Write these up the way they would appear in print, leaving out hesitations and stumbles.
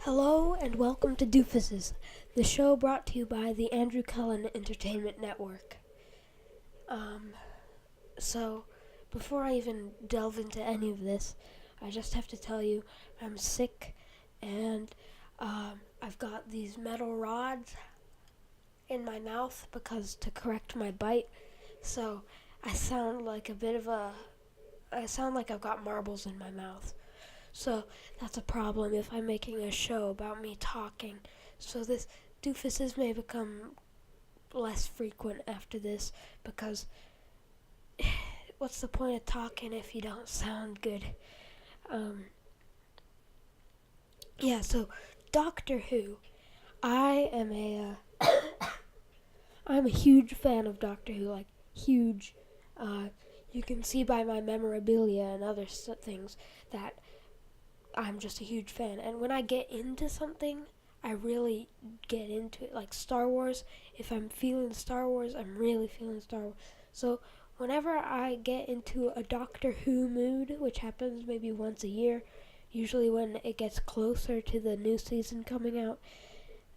Hello and welcome to Doofuses, the show brought to you by the Andrew Cullen Entertainment Network. So, before I even delve into any of this, I just have to tell you I'm sick and I've got these metal rods in my mouth because to correct my bite, so I sound like I sound like I've got marbles in my mouth. So that's a problem if I'm making a show about me talking. So this doofuses may become less frequent after this because what's the point of talking if you don't sound good? Um, so Doctor Who. I am I'm a huge fan of Doctor Who, like huge. Uh, you can see by my memorabilia and other things that I'm just a huge fan. And when I get into something, I really get into it. Like Star Wars, if I'm feeling Star Wars, I'm really feeling Star Wars. So whenever I get into a Doctor Who mood, which happens maybe once a year, usually when it gets closer to the new season coming out,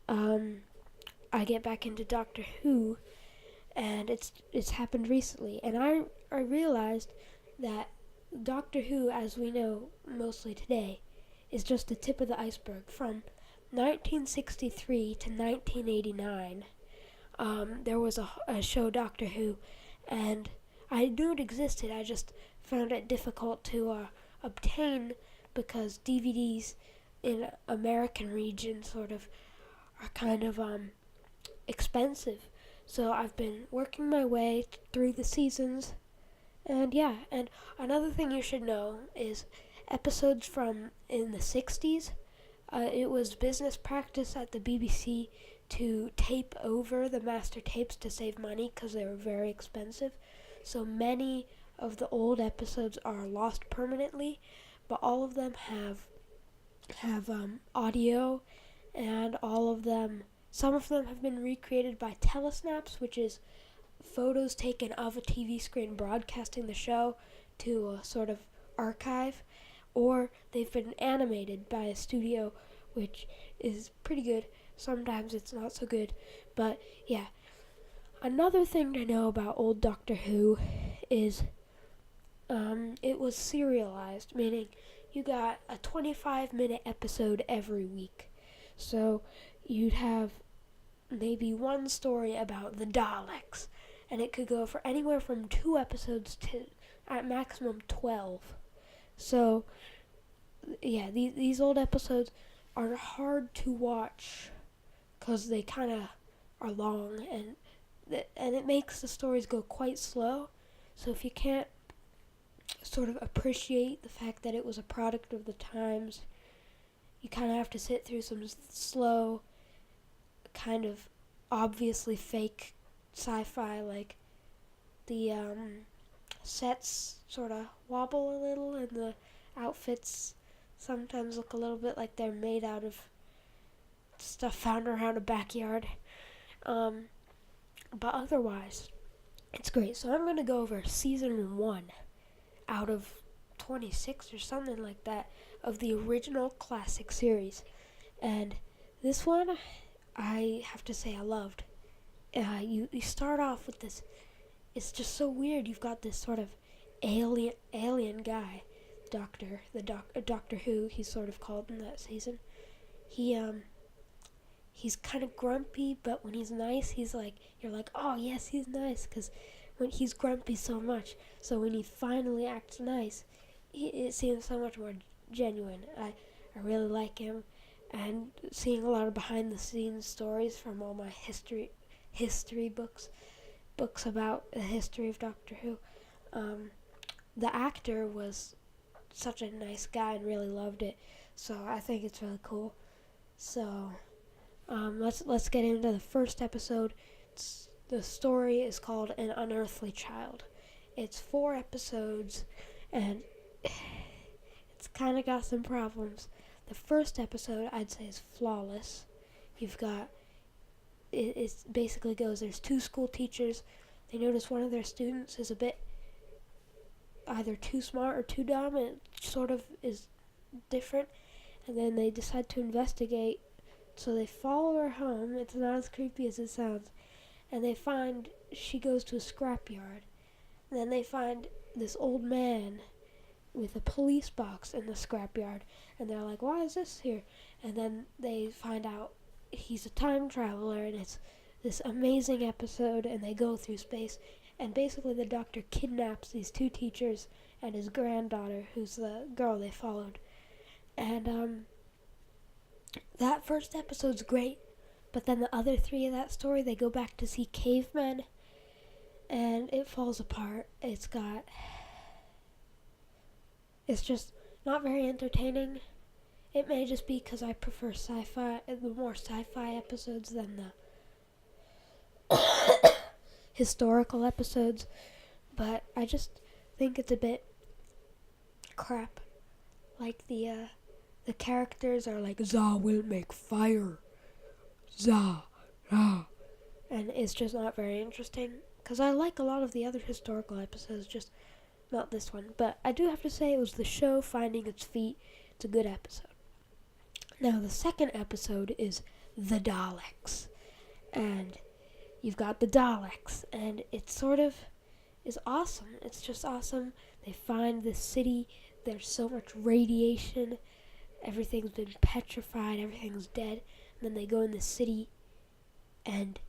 I get back into Doctor Who, and it's happened recently. And I realized that Doctor Who, as we know mostly today, is just the tip of the iceberg. From 1963 to 1989, there was a show, Doctor Who, and I knew it existed. I just found it difficult to obtain because DVDs in American region sort of are kind of expensive. So I've been working my way through the seasons, and and another thing you should know is episodes from in the 60s. It was business practice at the BBC to tape over the master tapes to save money because they were very expensive. So many of the old episodes are lost permanently, but all of them have audio, and some of them have been recreated by telesnaps, which is photos taken of a TV screen broadcasting the show to a sort of archive, or they've been animated by a studio, which is pretty good. Sometimes it's not so good, but yeah. Another thing to know about old Doctor Who is it was serialized, meaning you got a 25-minute episode every week. So you'd have maybe one story about the Daleks, and it could go for anywhere from 2 episodes to at maximum 12. So yeah, these old episodes are hard to watch because they kind of are long, and it makes the stories go quite slow. So if you can't sort of appreciate the fact that it was a product of the times, you kind of have to sit through some slow, kind of obviously fake sci-fi, like the sets sort of wobble a little and the outfits sometimes look a little bit like they're made out of stuff found around a backyard. But otherwise, it's great. So I'm going to go over season 1 out of 26 or something like that of the original classic series. And this one, I have to say I loved. You start off with this. It's just so weird. You've got this sort of alien guy, Doctor Who. He's sort of called in that season. He's kind of grumpy, but when he's nice, you're like, oh yes, he's nice, because when he's grumpy so much. So when he finally acts nice, it seems so much more genuine. I really like him, and seeing a lot of behind the scenes stories from all my history books about the history of Doctor Who. The actor was such a nice guy and really loved it, so I think it's really cool. So let's get into the first episode. The story is called An Unearthly Child. It's 4 episodes, and it's kind of got some problems. The first episode, I'd say, is flawless. You've got it basically goes, there's 2 school teachers. They notice one of their students is a bit either too smart or too dumb. It sort of is different, and then they decide to investigate. So they follow her home. It's not as creepy as it sounds. And they find she goes to a scrapyard. And then they find this old man with a police box in the scrapyard. And they're like, why is this here? And then they find out he's a time traveler, and it's this amazing episode, and they go through space. And basically the doctor kidnaps these two teachers and his granddaughter, who's the girl they followed. And that first episode's great, but then the other three of that story, they go back to see cavemen, and it falls apart. It's just not very entertaining. It may just be because I prefer the more sci-fi episodes than the historical episodes, but I just think it's a bit crap. Like the characters are like, Za will make fire. Za. Ah. And it's just not very interesting. Because I like a lot of the other historical episodes, just not this one. But I do have to say it was the show finding its feet. It's a good episode. Now the second episode is The Daleks. And you've got the Daleks. And it sort of is awesome. It's just awesome. They find this city. There's so much radiation. Everything's been petrified. Everything's dead. And then they go in the city, and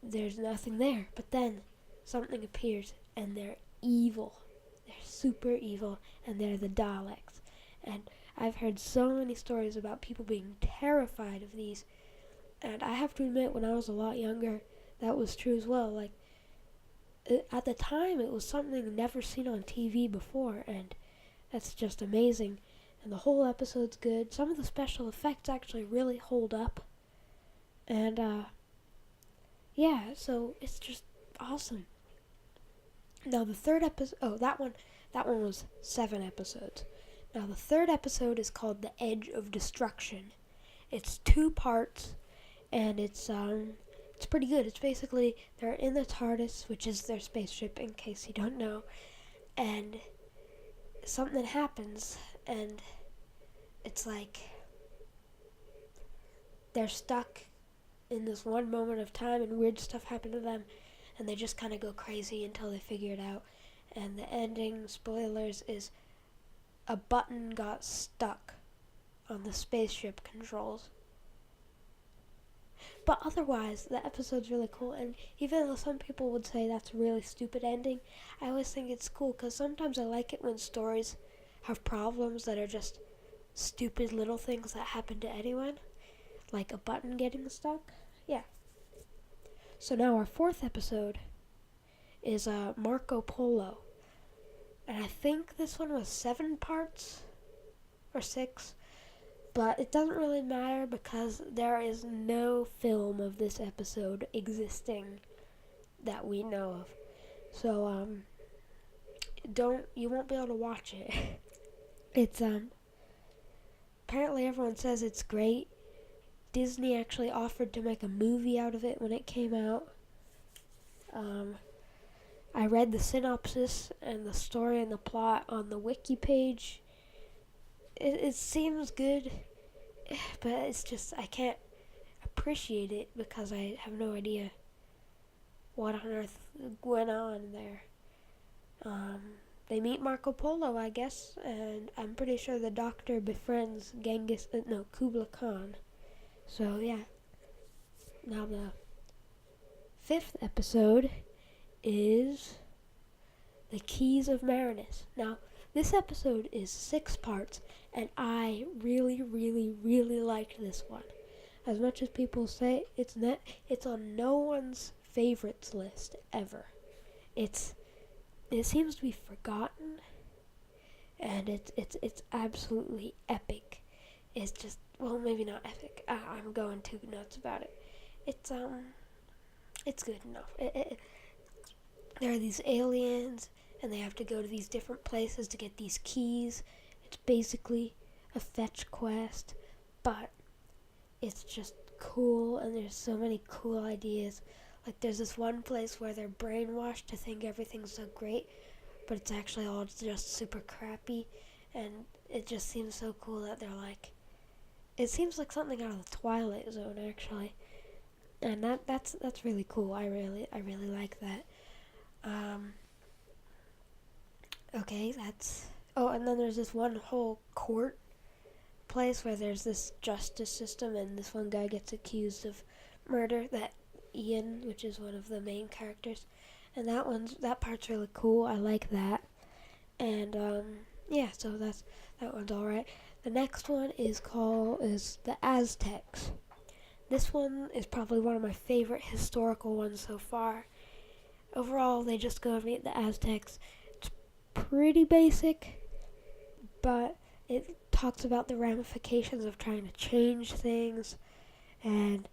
there's nothing there. But then something appears, and they're evil. They're super evil, and they're the Daleks. And I've heard so many stories about people being terrified of these. And I have to admit, when I was a lot younger, that was true as well. Like, at the time, it was something never seen on TV before, and that's just amazing. And the whole episode's good. Some of the special effects actually really hold up. And, yeah, so it's just awesome. Now, the third episode... that one was 7 episodes. Now, the third episode is called The Edge of Destruction. It's 2 parts, and it's pretty good. It's basically, they're in the TARDIS, which is their spaceship, in case you don't know, and something happens, and it's like they're stuck in this one moment of time, and weird stuff happened to them, and they just kind of go crazy until they figure it out. And the ending, spoilers, is a button got stuck on the spaceship controls. But otherwise, the episode's really cool, and even though some people would say that's a really stupid ending, I always think it's cool, because sometimes I like it when stories have problems that are just stupid little things that happen to anyone, like a button getting stuck. Yeah. So now our 4th episode is Marco Polo, and I think this one was 7 parts, or 6, but it doesn't really matter because there is no film of this episode existing that we know of. So, you won't be able to watch it. It's, apparently everyone says it's great. Disney actually offered to make a movie out of it when it came out. I read the synopsis and the story and the plot on the wiki page. It seems good, but it's just, I can't appreciate it because I have no idea what on earth went on there. They meet Marco Polo, I guess, and I'm pretty sure the doctor befriends Kublai Khan. So, yeah. Now, the 5th episode is The Keys of Marinus. Now, this episode is 6 parts, and I really, really, really liked this one. As much as people say it's on no one's favorites list ever. It seems to be forgotten, and it's absolutely epic. It's just, well, maybe not epic. I'm going too nuts about it. It's good enough. There are these aliens, and they have to go to these different places to get these keys. It's basically a fetch quest, but it's just cool, and there's so many cool ideas. Like, there's this one place where they're brainwashed to think everything's so great, but it's actually all just super crappy. and it just seems so cool that they're like. It seems like something out of the Twilight Zone, actually, and that's really cool. I really like that. Um, okay, that's. Oh, and then there's this one whole court place where there's this justice system, and this one guy gets accused of murder. That Ian, which is one of the main characters, and that part's really cool. I like that, and yeah, so that one's all right. The next one is the Aztecs. This one is probably one of my favorite historical ones so far. Overall, they just go and meet the Aztecs. It's pretty basic, but it talks about the ramifications of trying to change things and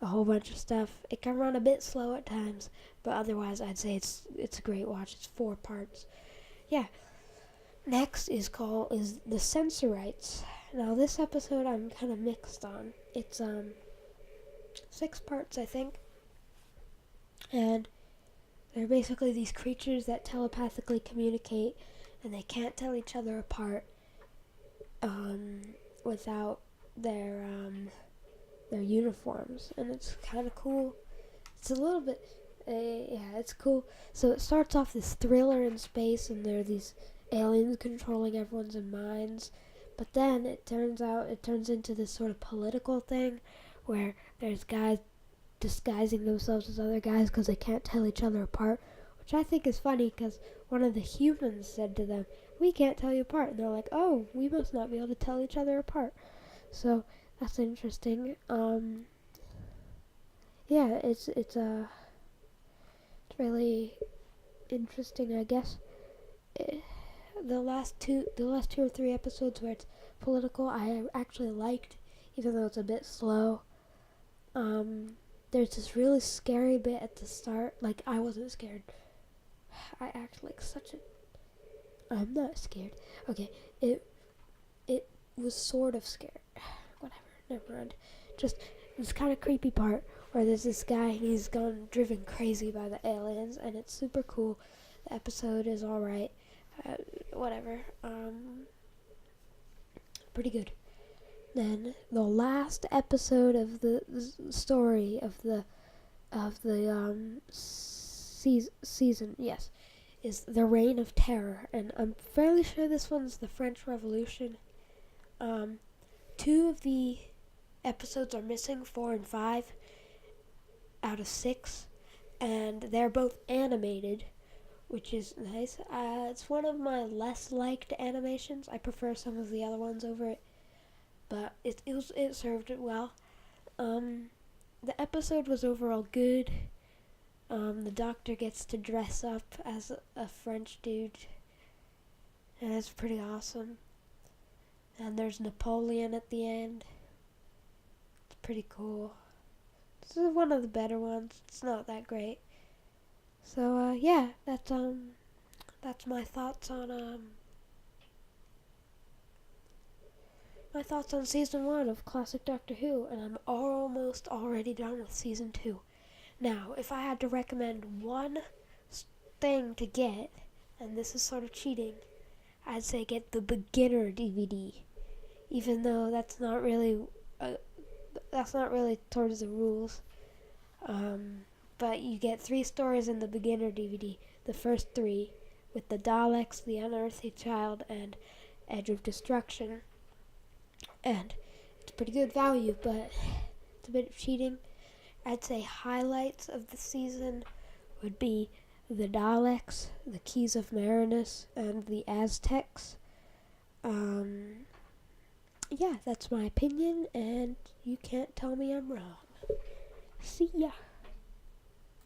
a whole bunch of stuff. It can run a bit slow at times, but otherwise I'd say it's a great watch. It's 4 parts. Yeah. Next is the Censorites. Now this episode I'm kind of mixed on. It's 6 parts, I think. And they're basically these creatures that telepathically communicate, and they can't tell each other apart without their uniforms, and it's kind of cool. It's a little bit, yeah, it's cool. So it starts off this thriller in space, and there are these aliens controlling everyone's minds, but then it turns into this sort of political thing, where there's guys disguising themselves as other guys because they can't tell each other apart, which I think is funny because one of the humans said to them, "We can't tell you apart," and they're like, "Oh, we must not be able to tell each other apart." So that's interesting. Yeah, it's really interesting, I guess. The last two or three episodes where it's political, I actually liked, even though it's a bit slow. There's this really scary bit at the start. Like, I wasn't scared. I act like such a. I'm not scared. Okay, it was sort of scared. Whatever, never mind. Just this kind of creepy part where there's this guy and he's gone driven crazy by the aliens, and it's super cool. The episode is alright. Whatever. Pretty good. Then the last episode of the story of the season, yes, is the Reign of Terror, and I'm fairly sure this one's the French Revolution. 2 of the episodes are missing, 4 and 5 out of 6, and they're both animated, which is nice. It's one of my less liked animations. I prefer some of the other ones over it, but it served it well. The episode was overall good. The doctor gets to dress up as a French dude, and it's pretty awesome. And there's Napoleon at the end. It's pretty cool. This is one of the better ones. It's not that great. So yeah, that's my thoughts on season 1 of classic Doctor Who, and I'm almost already done with season 2. Now, if I had to recommend one thing to get, and this is sort of cheating, I'd say get the beginner DVD, even though that's not really towards the rules. But you get 3 stories in the beginner DVD. The first 3 with the Daleks, the Unearthly Child, and Edge of Destruction. And it's pretty good value, but it's a bit of cheating. I'd say highlights of the season would be the Daleks, the Keys of Marinus, and the Aztecs. Yeah, that's my opinion, and you can't tell me I'm wrong. See ya.